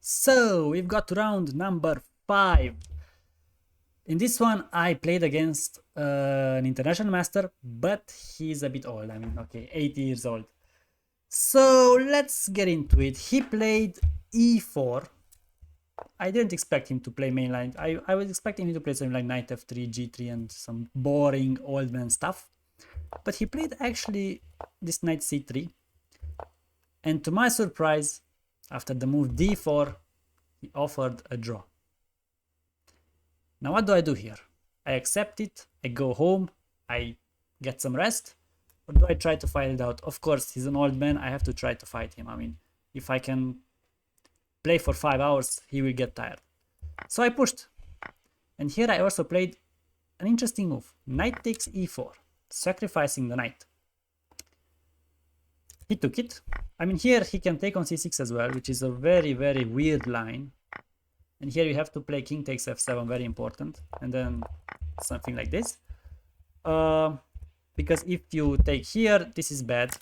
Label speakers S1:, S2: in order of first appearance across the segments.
S1: So we've got to round number 5. In this one, I played against an international master, but he's a bit old. I mean, okay, 80 years old. So let's get into it. He played e4. I didn't expect him to play mainline. I was expecting him to play something like knight f3, g3, and some boring old man stuff. But he played actually this knight c3. And to my surprise, after the move d4, he offered a draw. Now what do I do here? I accept it, I go home, I get some rest, or do I try to fight it out? Of course, he's an old man, I have to try to fight him. I mean, if I can play for 5 hours, he will get tired. So I pushed. And here I also played an interesting move. Knight takes e4, sacrificing the knight. He took it. I mean, here he can take on c6 as well, which is a very, very weird line. And here you have to play king takes f7, very important. And then something like this. Because if you take here, this is bad.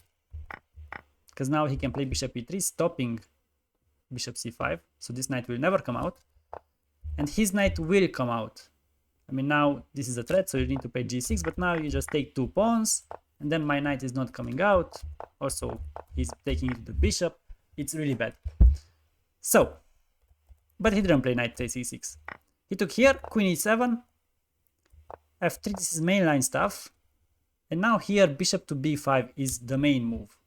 S1: Because now he can play bishop e3, stopping bishop c5. So this knight will never come out. And his knight will come out. I mean, now this is a threat, so you need to play g6. But now you just take 2 pawns. And then my knight is not coming out. Also, he's taking it to the bishop. It's really bad. So, but he didn't play knight takes e6. He took here, queen e7, f3, this is mainline stuff. And now here, bishop to b5 is the main move.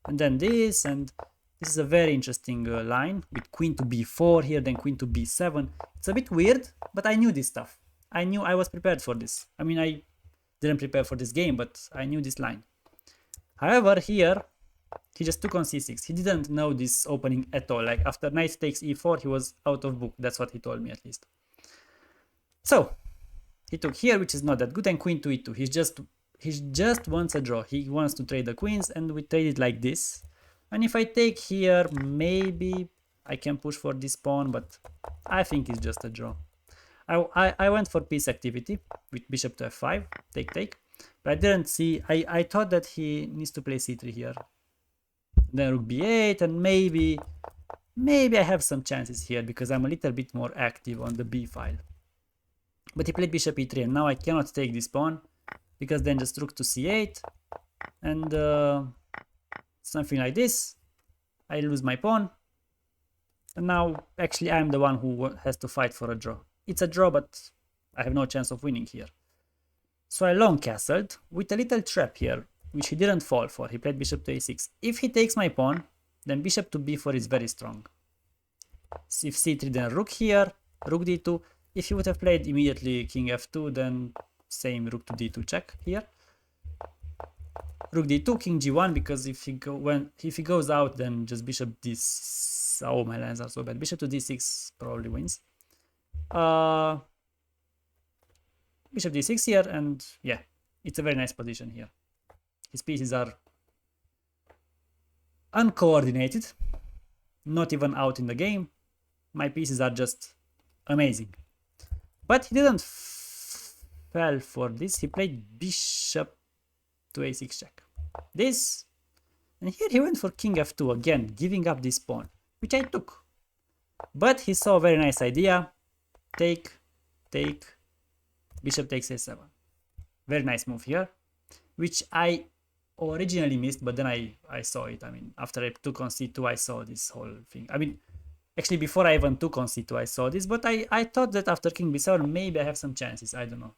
S1: And then this, and this is a very interesting line with queen to b4 here, then queen to b7. It's a bit weird, but I knew this stuff. I knew I was prepared for this. I mean, I didn't prepare for this game, but I knew this line. However, here, he just took on c6. He didn't know this opening at all. Like after knight takes e4, he was out of book. That's what he told me at least. So he took here, which is not that good, and queen to e2. He just wants a draw. He wants to trade the queens, and we trade it like this. And if I take here, maybe I can push for this pawn, but I think it's just a draw. I went for piece activity with bishop to f5, take. But I didn't see. I thought that he needs to play c3 here. Then rook b8, and maybe I have some chances here because I'm a little bit more active on the b file. But he played bishop e3, and now I cannot take this pawn because then just rook to c8 and something like this. I lose my pawn, and now actually I'm the one who has to fight for a draw. It's a draw, but I have no chance of winning here. So I long castled with a little trap here, which he didn't fall for. He played bishop to a6. If he takes my pawn, then bishop to b4 is very strong. So if c3, then rook here, rook d2. If he would have played immediately king f2, then same rook to d2 check here. Rook d2, king g1, because if he goes out, then just bishop d6. Oh, my lines are so bad. Bishop to d6 probably wins. Bishop d6 here, and yeah, it's a very nice position here. His pieces are uncoordinated, not even out in the game. My pieces are just amazing. But he didn't fall for this. He played bishop to a6 check. This, and here he went for king f2 again, giving up this pawn, which I took. But he saw a very nice idea. Take, bishop takes a7. Very nice move here, which I originally missed, but then I saw it. I mean, after I took on c2, I saw this whole thing. I mean, actually before I even took on c2, I saw this, but I thought that after king b7, maybe I have some chances. I don't know.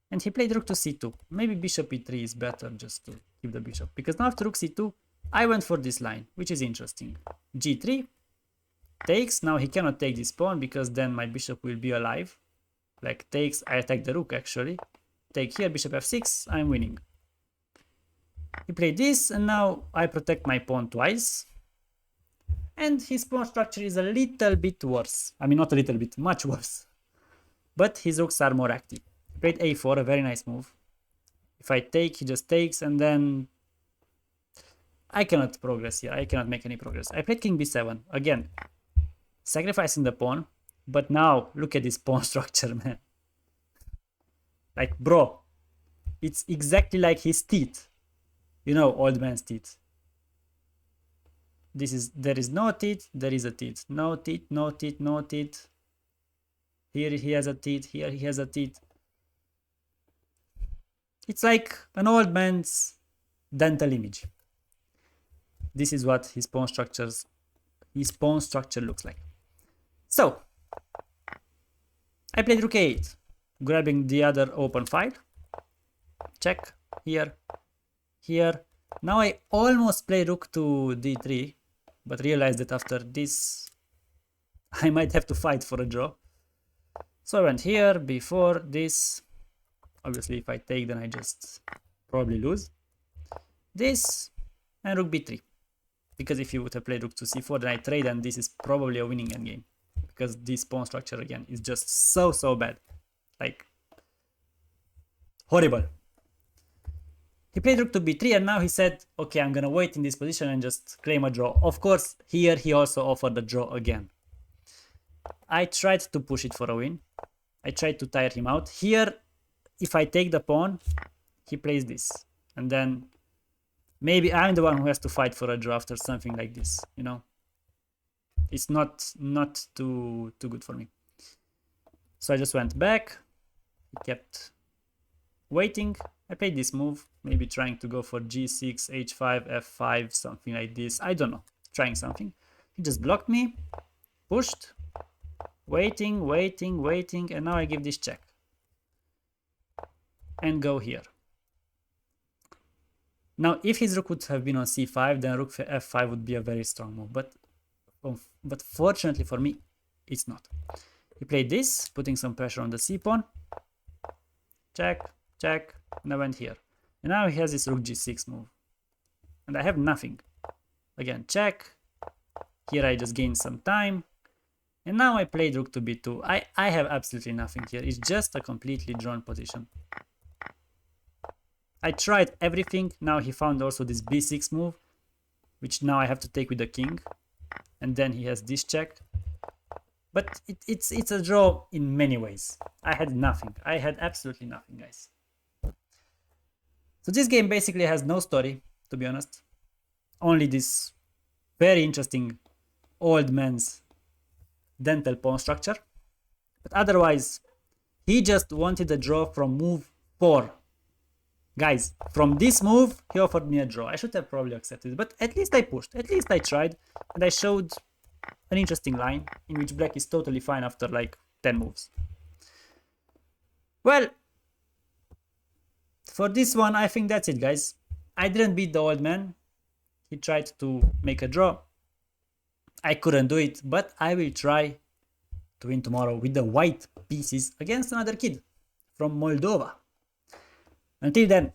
S1: And he played rook to c2. Maybe bishop e3 is better just to keep the bishop, because now after rook c2, I went for this line, which is interesting. g3 takes. Now he cannot take this pawn because then my bishop will be alive. Like takes, I attack the rook actually. Take here, bishop f6, I'm winning. He played this, and now I protect my pawn twice. And his pawn structure is a little bit worse. I mean, not a little bit, much worse. But his rooks are more active. He played a4, a very nice move. If I take, he just takes, and then I cannot progress here. I cannot make any progress. I played king b7, again, sacrificing the pawn. But now, look at this pawn structure, man. Like, bro, it's exactly like his teeth. You know, old man's teeth. there is no teeth, there is a teeth. No teeth, no teeth, no teeth. Here he has a teeth, here he has a teeth. It's like an old man's dental image. This is what his pawn structure looks like. So I played rook a8, grabbing the other open file. Check here, here. Now I almost play rook to d3, but realized that after this I might have to fight for a draw. So I went here before this. Obviously, if I take, then I just probably lose. This and rook b3. Because if you would have played rook to c4, then I trade, and this is probably a winning endgame. Because this pawn structure again is just so bad. Like, horrible. He played rook to b3, and now he said, okay, I'm gonna wait in this position and just claim a draw. Of course, here he also offered a draw again. I tried to push it for a win. I tried to tire him out. Here, if I take the pawn, he plays this. And then maybe I'm the one who has to fight for a draw after something like this, you know? It's not too good for me. So I just went back. He kept waiting. I played this move, maybe trying to go for g6, h5, f5, something like this. I don't know, trying something. He just blocked me, pushed, waiting, waiting, waiting, and now I give this check. And go here. Now, if his rook would have been on c5, then rook f5 would be a very strong move. But fortunately for me, it's not. He played this, putting some pressure on the c-pawn. Check, check, and I went here. And now he has this rook g6 move. And I have nothing. Again, check. Here I just gained some time. And now I played rook to b2. I have absolutely nothing here. It's just a completely drawn position. I tried everything. Now he found also this b6 move, which now I have to take with the king. And then he has this check. But it's a draw in many ways. I had nothing. I had absolutely nothing, guys. So this game basically has no story, to be honest. Only this very interesting old man's dental pawn structure. But otherwise, he just wanted a draw from move 4. Guys, from this move, he offered me a draw. I should have probably accepted it, but at least I pushed. At least I tried, and I showed an interesting line in which black is totally fine after like 10 moves. Well, for this one, I think that's it, guys. I didn't beat the old man. He tried to make a draw. I couldn't do it, but I will try to win tomorrow with the white pieces against another kid from Moldova. Until then,